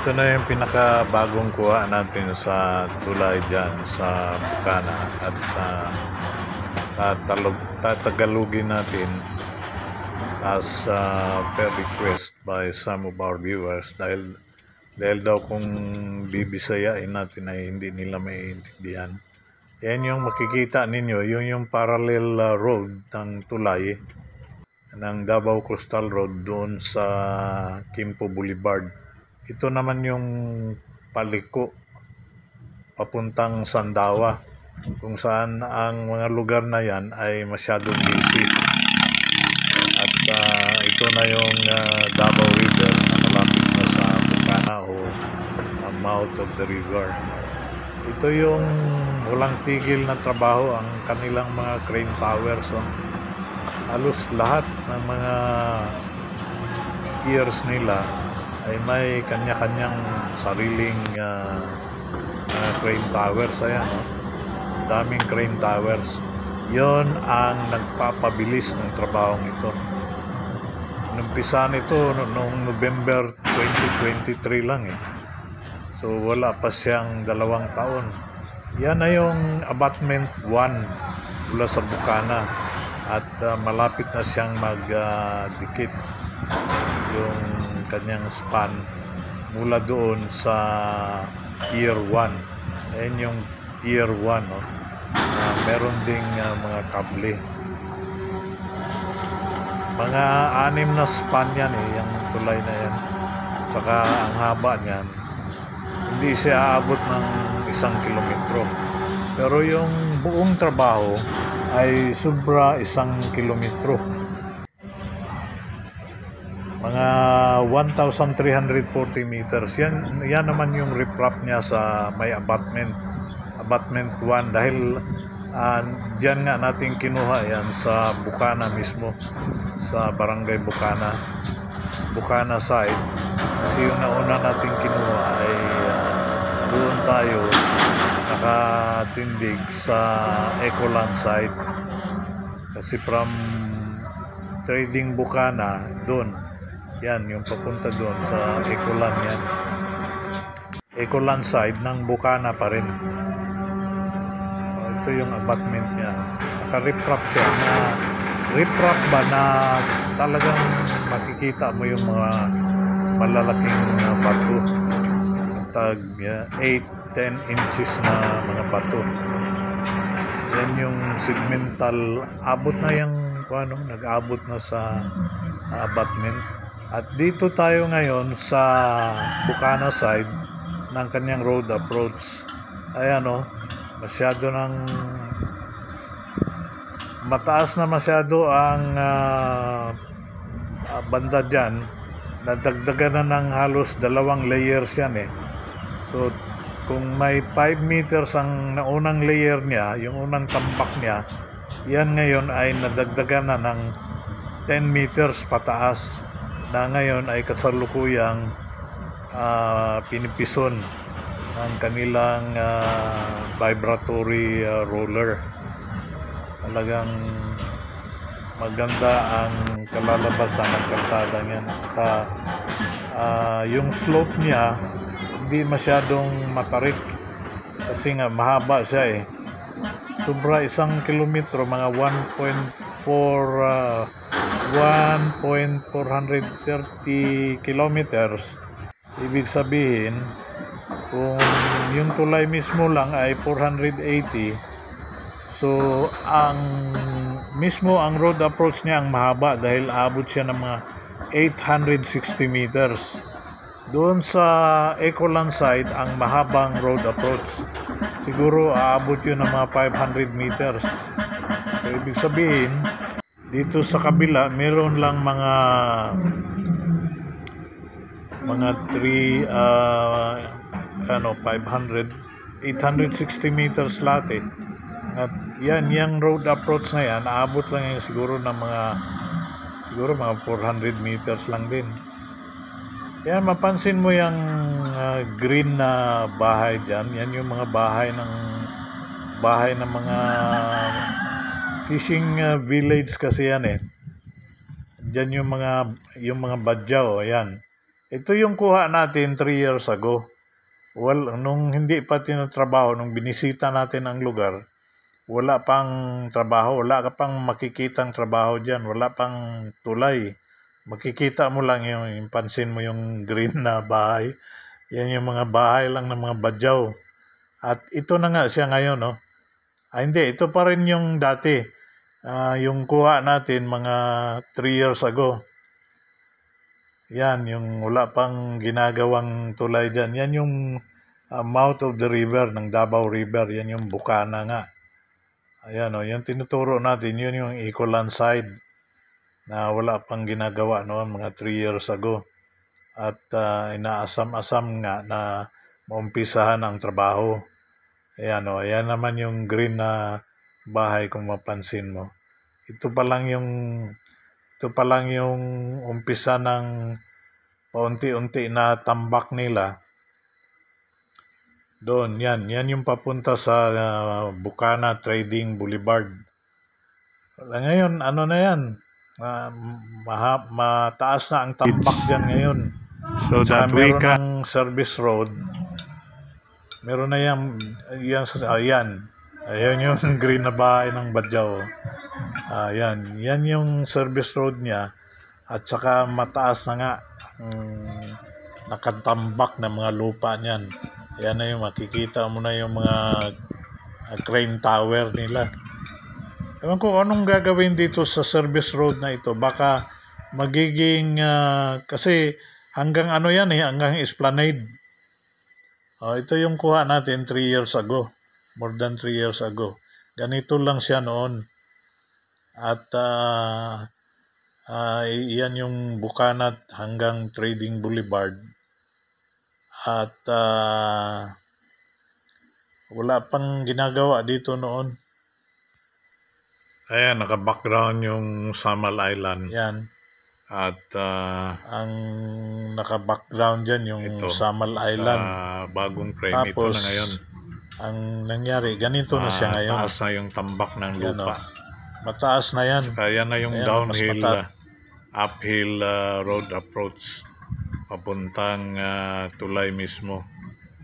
Ito na yung pinakabagong kuha natin sa tulay dyan sa Bukana at tatagalugin natin as per request by some of our viewers dahil daw kung bibisayain natin ay hindi nila maiintindihan. Yan yung makikita ninyo, yun yung parallel road ng tulay ng Davao Coastal Road doon sa Quimpo Boulevard. Ito naman yung paliko papuntang Sandawa, kung saan ang mga lugar na yan ay masyadong busy. At ito na yung Davao River na malapit na sa Bukana o mouth of the river. Ito yung walang tigil na trabaho ang kanilang mga crane towers. Halos lahat ng mga piers nila ay may kanya-kanyang sariling crane towers. Ayan, daming crane towers. Yon ang nagpapabilis ng trabahong ito. Numpisa nito noong November 2023 lang So wala pa siyang 2 taon. Yan na yung abutment 1 mula sa Bukana at malapit na siyang magdikit yung kanyang span mula doon sa Pier 1. Ayan yung Pier 1, meron ding mga kable. Mga 6 na span yan yung tulay na yan. Tsaka ang haba niyan, hindi siya aabot ng 1 kilometro. Pero yung buong trabaho ay sobra 1 kilometro. Mga 1,340 meters. Yan naman yung riprap niya sa may abutment 1 dahil diyan nga natin kinuha yan sa Bukana mismo, sa barangay Bukana side. Kasi yung nauna natin kinuha ay doon tayo nakatindig sa Ecoland side. Kasi from Trading Bukana doon, yan yung papunta doon sa Ecoland yan. Ecoland side ng Bukana pa rin. Ito yung abutment niya. Naka-riprap siya na riprap ba na talagang makikita mo yung mga malalaking bato. Tag 8-10 inches na mga bato. Yan yung segmental. Abot na yung nag-abot na sa abutment. At dito tayo ngayon sa Bukana side ng kanyang road approach. Ayan masyado ng mataas na masyado ang banda dyan. Nadagdagan na ng halos 2 layers yan So kung may 5 meters ang naunang layer niya, yung unang tambak niya, yan ngayon ay nadagdagan na ng 10 meters pataas na ngayon ay kasalukuyang pinipison ng kanilang vibratory roller. Talagang maganda ang kalalabasan ng kalsada niyan. Yung slope niya hindi masyadong matarik kasi nga mahaba siya sobra 1 kilometro, mga 1.430 kilometers. Ibig sabihin kung yung tulay mismo lang ay 480, so ang road approach niya ang mahaba dahil aabot siya ng mga 860 meters. Doon sa Ecoland side ang mahabang road approach, siguro aabot yun ng mga 500 meters. So ibig sabihin dito sa kabila meron lang mga 500, 860 meters lahat At yan, yung road approach na yan, aabot lang yan siguro mga 400 meters lang din. Yan, mapansin mo yung green na bahay dyan. Yan yung mga bahay ng mga fishing village kasi yan Diyan yung mga badyaw, yan. Ito yung kuha natin 3 years ago. Well, nung hindi pa tinatrabaho, nung binisita natin ang lugar, wala pang trabaho, wala ka pang makikitang trabaho dyan, wala pang tulay. Makikita mo lang yung pansin mo yung green na bahay. Yan yung mga bahay lang ng mga badyaw. At ito na nga siya ngayon, no? Hindi, ito pa rin yung dati. Yung kuha natin mga 3 years ago. Yan, yung wala pang ginagawang tulay dyan. Yan yung mouth of the river, ng Davao River. Yan yung Bukana nga. Ayan, yung tinuturo natin, yun yung Ecoland side na wala pang ginagawa noon, mga 3 years ago. At inaasam-asam nga na maumpisahan ang trabaho. Ayan, ayan naman yung green na bahay kung mapansin mo. Ito pa lang yung umpisa ng paunti-unti na tambak nila. Doon, yan yung papunta sa Bukana Trading Boulevard. Ngayon, ano na yan? Mataas na ang tambak dyan ngayon. So that way ka. Meron ng service road. Meron na yan. Ayan yung green na bahay ng Badyaw. Yan yung service road niya. At saka mataas na nga nakatambak na mga lupa niyan. Yan na yung makikita mo na yung mga crane tower nila. Ewan ko anong gagawin dito sa service road na ito. Baka magiging kasi hanggang hanggang Esplanade. Ito yung kuha natin 3 years ago. More than 3 years ago. Ganito lang siya noon. At yan yung Bukana hanggang Trading Boulevard. At wala pang ginagawa dito noon. Ayan, naka-background yung Samal Island. Yan. At ang naka-background dyan yung ito, Samal Island. Bagong frame. Tapos, ito na ngayon. Ang nangyari, ganito na siya ngayon. Mataas na yung tambak ng lupa. Mataas na yan. Saka yan na yung downhill, uphill road approach. Papuntang tulay mismo.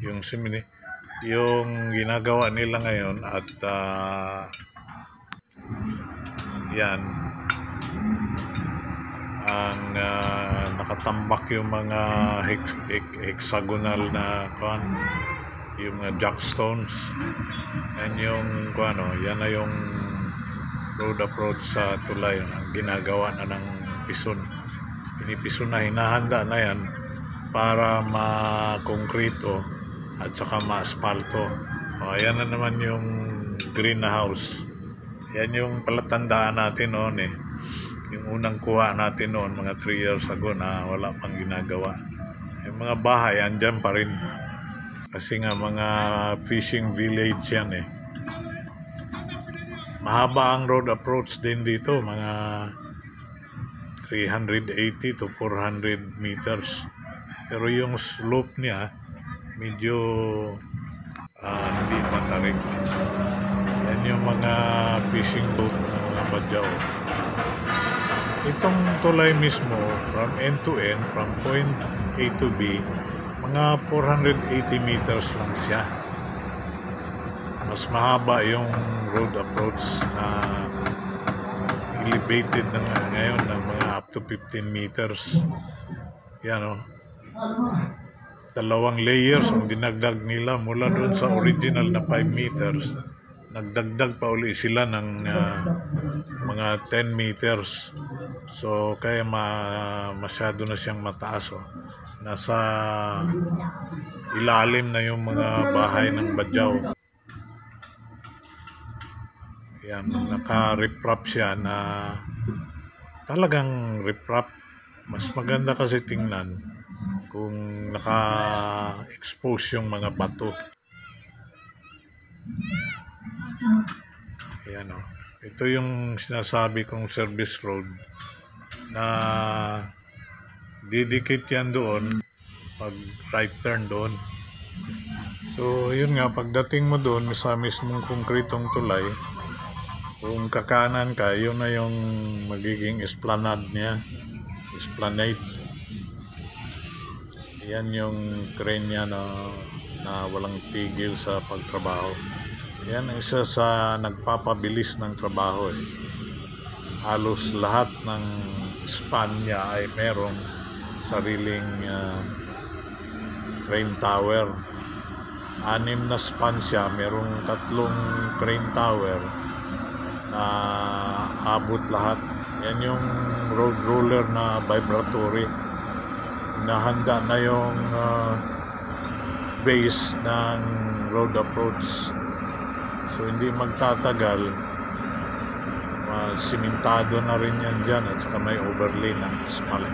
Yung ginagawa nila ngayon at yan ang nakatambak yung mga hexagonal na yung mga jackstones. And yung yan na yung road approach sa tulay ang ginagawa na ng pison. Pinipison na, hinahanda na yan para ma-konkrito at saka ma-aspalto. Ayan na naman yung greenhouse. Yan yung palatandaan natin noon yung unang kuha natin noon mga 3 years ago na wala pang ginagawa. Yung mga bahay andyan pa rin kasi nga mga fishing village yan Mahaba ang road approach din dito, mga 380 to 400 meters. Pero yung slope niya medyo hindi matarik. Yan yung mga fishing boat ng mga Badyaw. Itong tulay mismo from end to end, from point A to B, mga 480 meters lang siya. Mas mahaba yung road approach na elevated na ngayon ng mga up to 15 meters. Yan 2 layers ang dinagdag nila mula doon sa original na 5 meters. Nagdagdag pa uli sila ng mga 10 meters. So kaya masyado na siyang mataas. Nasa ilalim na yung mga bahay ng Badyaw. Yan, naka-riprap siya na talagang riprap. Mas maganda kasi tingnan kung naka-expose yung mga bato. Ayan Ito yung sinasabi kong service road na didikit yan doon pag right turn doon. So yun nga, pagdating mo doon sa mismong konkretong tulay, kung kakanan ka, yun na yung magiging esplanade niya. Esplanade. Yan yung crane niya na walang tigil sa pagtrabaho. Yan ang isa sa nagpapabilis ng trabaho eh. Halos lahat ng span niya ay merong sariling crane tower. 6 na span siya, merong 3 crane tower na abot lahat. Yan yung road roller na vibratory. Nahanda na yung base ng road approach. So hindi magtatagal, simentado na rin yan dyan at saka may overlay ng asphalt.